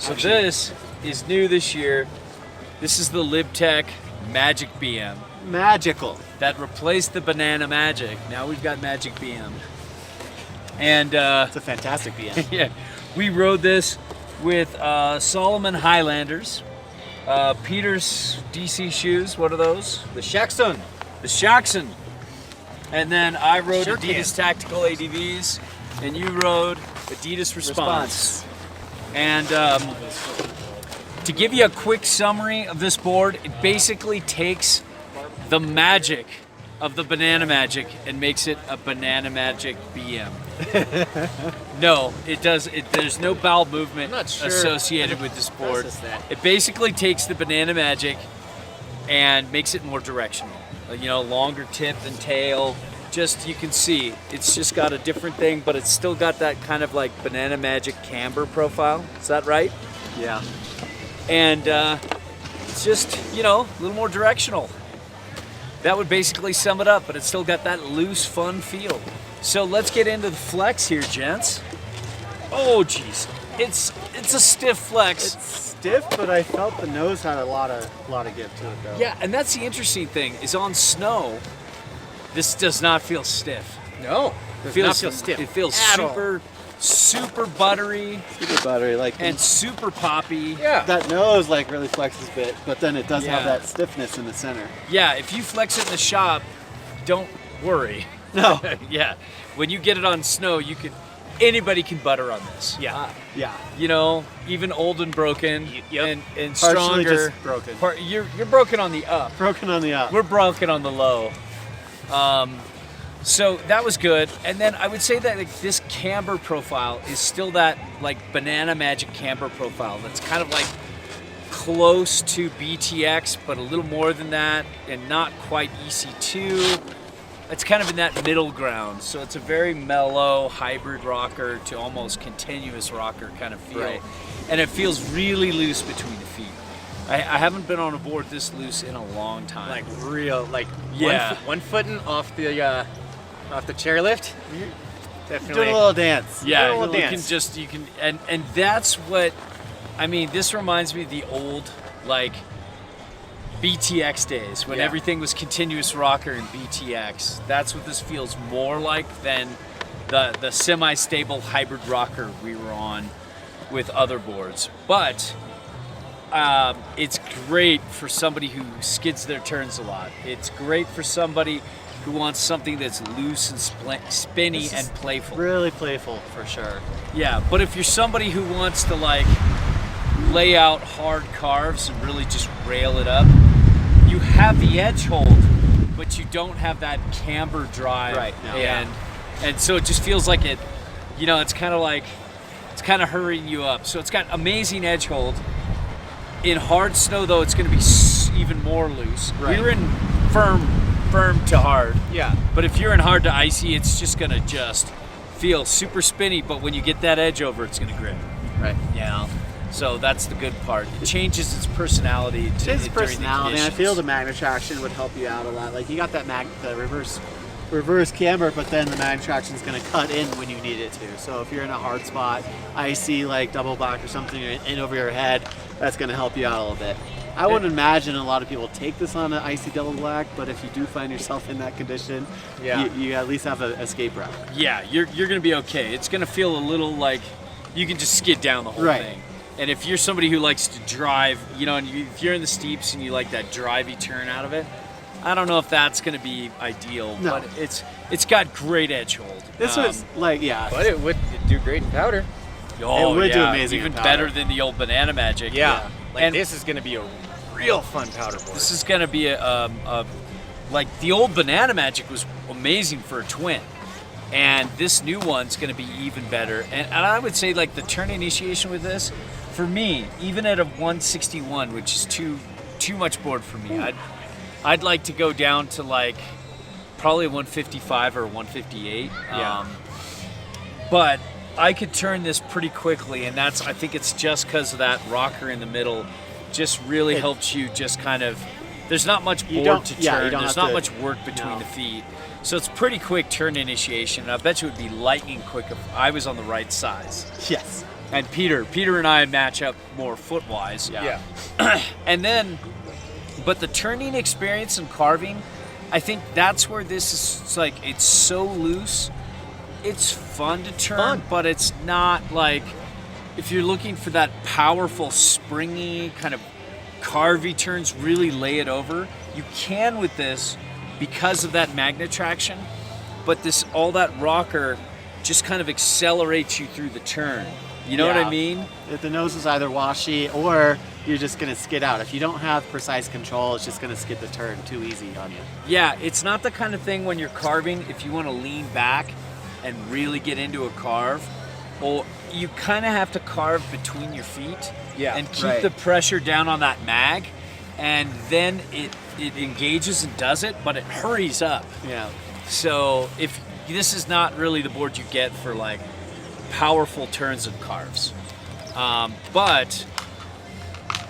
So this is new this year. This is the Lib Tech Magic BM. Magical. That replaced the Banana Magic. Now we've got Magic BM. And It's a fantastic BM. yeah, we rode this with Solomon Highlanders, Peter's DC shoes. What are those? The Shaxon. The Shaxon. And then I rode Sure Adidas Tactical ADVs, and you rode Adidas Response. And to give you a quick summary of this board, it basically takes the magic of the Banana Magic and makes it a Banana Magic BM. No, it does. There's no bowel movement associated with this board. It basically takes the Banana Magic and makes it more directional. You know, longer tip and tail. Just, you can see, it's just got a different thing, but it's still got that kind of like Banana Magic camber profile. Is that right? Yeah. And it's just, you know, a little more directional. That would basically sum it up, but it's still got that loose, fun feel. So let's get into the flex here, gents. Oh, geez. It's a stiff flex. It's stiff, but I felt the nose had a lot of give to it, though. Yeah, and that's the interesting thing, is on snow, this does not feel stiff. No, It feels stiff. It feels at all. super buttery Super buttery, like and super poppy. yeah. That nose like really flexes a bit, but then it does Yeah. have that stiffness in the center. Yeah, if you flex it in the shop, don't worry. No. Yeah, when you get it on snow, anybody can butter on this. Yeah. Yeah. You know, even old and broken Yep. and Partially stronger. just broken. You're broken on the up. Broken on the up. We're broken on the low. So that was good. And then I would say that like, this camber profile is still that like Banana Magic camber profile. That's kind of like close to BTX, but a little more than that, and not quite EC2. It's kind of in that middle ground. So it's a very mellow hybrid rocker to almost continuous rocker kind of feel. Right. And it feels really loose between the feet. I haven't been on a board this loose in a long time. Like real, like Yeah. one footing off the chairlift. Definitely. Doing a little dance. Yeah, Little you dance. can and that's what, I mean, this reminds me of the old, like, BTX days, when Yeah. everything was continuous rocker in BTX. That's what this feels more like than the semi-stable hybrid rocker we were on with other boards. But it's great for somebody who skids their turns a lot. It's great for somebody who wants something that's loose and spinny This is and playful. Really playful for sure. Yeah, but if you're somebody who wants to like lay out hard carves and really just rail it up, you have the edge hold, but you don't have that camber drive. Right, no. And so it just feels like it, you know, it's kind of hurrying you up. So it's got amazing edge hold. In hard snow though, it's going to be even more loose. Right. We're in firm to hard. Yeah. But if you're in hard to icy, it's just gonna just feel super spinny, but when you get that edge over, it's gonna grip. Right. Yeah. So that's the good part. It changes its personality to His during the personality, and I conditions. feel the magnet traction would help you out a lot. Like you got that the reverse camber, but then the magnet traction is going to cut in when you need it to. So if you're in a hard spot, icy like double black or something in over your head, that's going to help you out a little bit. I wouldn't imagine a lot of people take this on an icy double black, but if you do find yourself in that condition, you at least have an escape route. Yeah, you're gonna be okay. It's gonna feel a little like you can just skid down the whole Right. thing. And if you're somebody who likes to drive, you know, and if you're in the steeps and you like that drivey turn out of it, I don't know if that's going to be ideal, No. but it's got great edge hold. This was like, yeah. But it would do great in powder. Oh, it would do yeah, amazing even in powder. better than the old Banana Magic. Yeah. Like And this is going to be a real fun powder board. this is going to be a like the old Banana Magic was amazing for a twin. And this new one's going to be even better. And I would say like the turn initiation with this, for me, even at a 161, which is too much board for me, I'd like to go down to like probably a 155 or a 158. Yeah. But I could turn this pretty quickly, and I think it's just because of that rocker in the middle just really helps you just kind of, there's not much board to turn, there's not much work between the feet. So it's pretty quick turn initiation. I bet you it would be lightning quick if I was on the right size. Yes. and Peter and I match up more foot-wise. Yeah. And then, but the turning experience and carving, I think that's where this is. It's like it's so loose. It's fun to turn, but it's not like if you're looking for that powerful, springy kind of carvy turns, really lay it over. You can with this because of that magnet traction, but all that rocker just kind of accelerates you through the turn. You know what I mean? If the nose is either washy or you're just gonna skid out. If you don't have precise control, it's just gonna skid the turn too easy on you. Yeah, it's not the kind of thing when you're carving, if you want to lean back and really get into a carve, or you kind of have to carve between your feet and keep the pressure down on that mag, and then it engages and does it, but it hurries up. Yeah. So if this is not really the board you get for like powerful turns and carves, but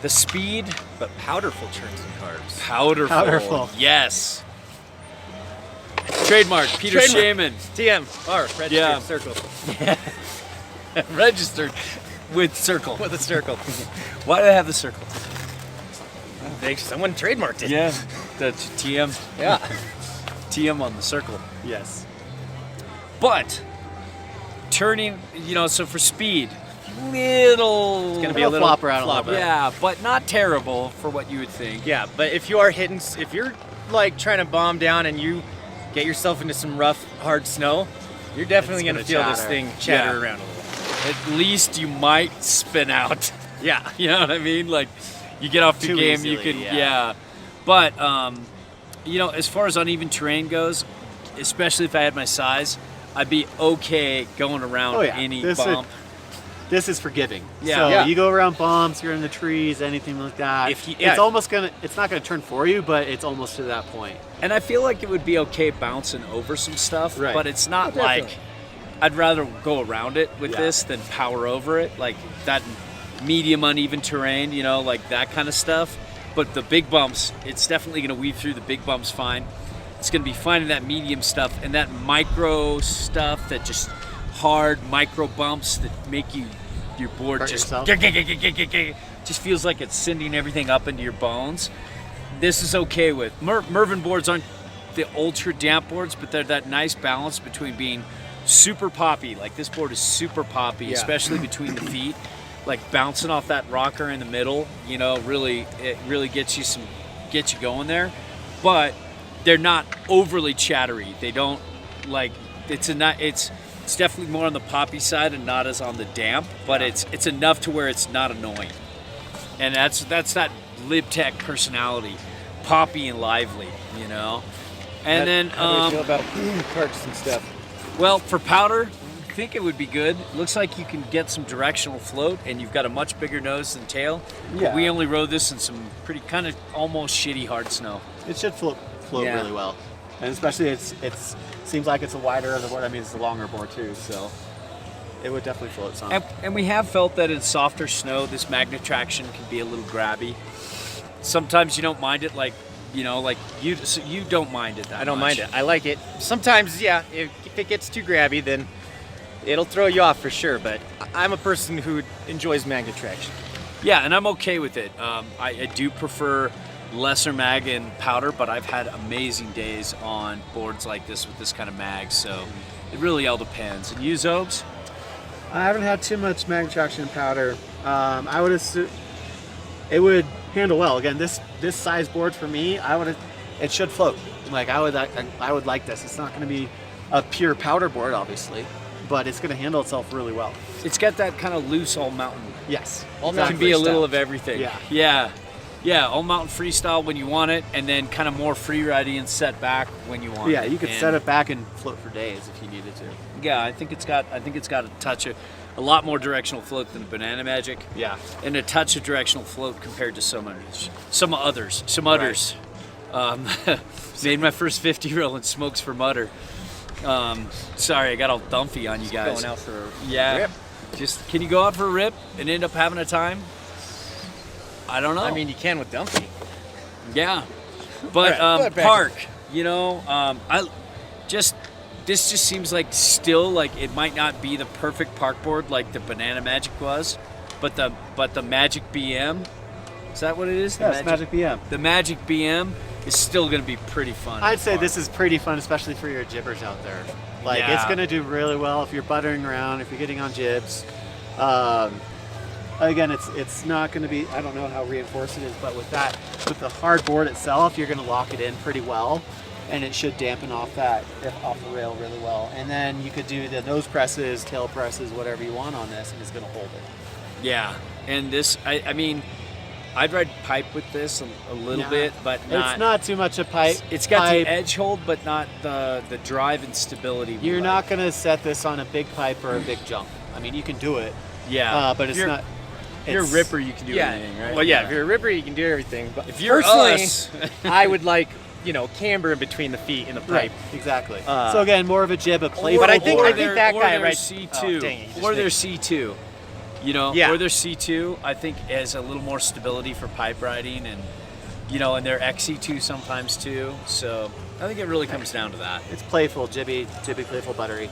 the speed, But powderful turns and carves. powderful. Yes. Trademark, Peter Shaman. TMR, registered Yeah. circle. Registered with circle. With a circle. Why do I have the circle? Someone trademarked it. Yeah, that's TM. Yeah. TM on the circle. Yes. But turning, so for speed, little. It's gonna be It'll a little flop around a little bit. Yeah, but not terrible for what you would think. Yeah, but if you're like trying to bomb down and you get yourself into some rough, hard snow, you're definitely It's gonna gonna feel this chatter. thing chatter Yeah. around a little. At least you might spin out. Yeah. You know what I mean? Like, you get off the Too game, you easily, can, yeah. But, as far as uneven terrain goes, especially if I had my size, I'd be okay going around Oh, yeah. any This bump. This is forgiving. Yeah. So Yeah. you go around bumps, you're in the trees, anything like that. If you- It's yeah. almost it's not gonna turn for you, but it's almost to that point. And I feel like it would be okay bouncing over some stuff, Right. but it's not Oh, like, definitely. I'd rather go around it with Yeah. this than power over it. Like that medium uneven terrain, like that kind of stuff. But the big bumps, it's definitely going to weave through the big bumps fine. It's going to be finding that medium stuff and that micro stuff, that just hard micro bumps that make your board Hurt just yourself? just feels like it's sending everything up into your bones. This is okay with. Mervin boards aren't the ultra damp boards, but they're that nice balance between being super poppy. Like this board is super poppy, Yeah. especially between the feet. Like bouncing off that rocker in the middle, it really gets you going there. But they're not overly chattery. They don't like it's definitely more on the poppy side and not as on the damp, but it's enough to where it's not annoying. And that's that Lib Tech personality, poppy and lively, And then How do you feel about parts and stuff? well, for powder, I think it would be good. Looks like you can get some directional float, and you've got a much bigger nose than tail. But Yeah. we only rode this in some pretty kind of almost shitty hard snow. It should float Yeah. really well, and especially it's seems like it's a wider of the board. I mean, it's a longer board too, so it would definitely float some. And we have felt that in softer snow, this magnet traction can be a little grabby. Sometimes you don't mind it, like you don't mind it that I don't much. mind it. I like it. Sometimes, yeah, if it gets too grabby, then it'll throw you off for sure. But I'm a person who enjoys magnet traction. Yeah, and I'm okay with it. I do prefer lesser mag and powder, but I've had amazing days on boards like this with this kind of mag, so it really all depends. And you, Zobes? I haven't had too much mag traction powder. I would assume it would handle well. Again, this size board for me, it should float. Like I would like this. It's not going to be a pure powder board, obviously, but it's going to handle itself really well. It's got that kind of loose all mountain. Yes, It can be a little of everything. Yeah. Yeah, all mountain freestyle when you want it, and then kind of more free riding and set back when you want it. Yeah, you could And set it back and float for days if you needed to. Yeah, I think it's got a touch of a lot more directional float than Banana Magic. Yeah. And a touch of directional float compared to some others. Made my first 50 roll and smokes for mutter. Sorry, I got all dumpy on you guys. Going out for a Yeah. rip. Just can you go out for a rip and end up having a time? I don't know. I mean, you can with Dumpy. yeah. But All right, back- park, I just this just seems like still like it might not be the perfect park board like the Banana Magic was, but the Magic BM, is that what it is? The Yes, Magic BM. The Magic BM is still going to be pretty fun. I'd say this is pretty fun, especially for your jibbers out there. Like Yeah. it's gonna do really well if you're buttering around, if you're getting on jibs. Again, it's not going to be. I don't know how reinforced it is, but with the hard board itself, you're going to lock it in pretty well, and it should dampen off the rail really well. And then you could do the nose presses, tail presses, whatever you want on this, and it's going to hold it. Yeah, and this, I mean, I'd ride pipe with this a little bit, but It's not too much a pipe. It's got pipe. the edge hold, but not the drive and stability. we You're like. not going to set this on a big pipe or a big jump. I mean, you can do it, Yeah, but it's You're- not. if you're a ripper, you can do Yeah. anything, right? Well, yeah, if you're a ripper, you can do everything. But If you're personally, us, I would like, camber in between the feet in the pipe. Right, exactly. Uh, So again, more of a jib, a playful But I think board. that guy their right- C2, oh, dang it, you just or their made- C2, Yeah. or their C2, I think has a little more stability for pipe riding, and and their XC2 sometimes too. So I think it really comes down to that. It's playful, jibby, playful buttery.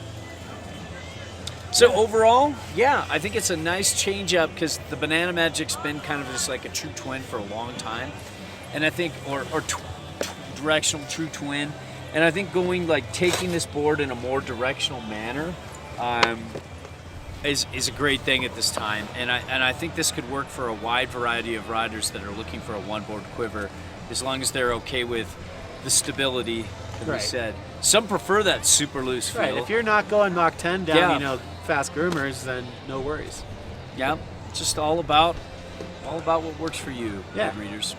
So overall, yeah, I think it's a nice change up because the Banana Magic's been kind of just like a true twin for a long time, and I think or directional true twin, and I think taking this board in a more directional manner is a great thing at this time, and I think this could work for a wide variety of riders that are looking for a one board quiver, as long as they're okay with the stability that we Right. said. Some prefer that super loose feel. Right. If you're not going Mach 10 down, Yeah. fast groomers, then no worries. Yeah, it's just all about what works for you, Yeah. good readers.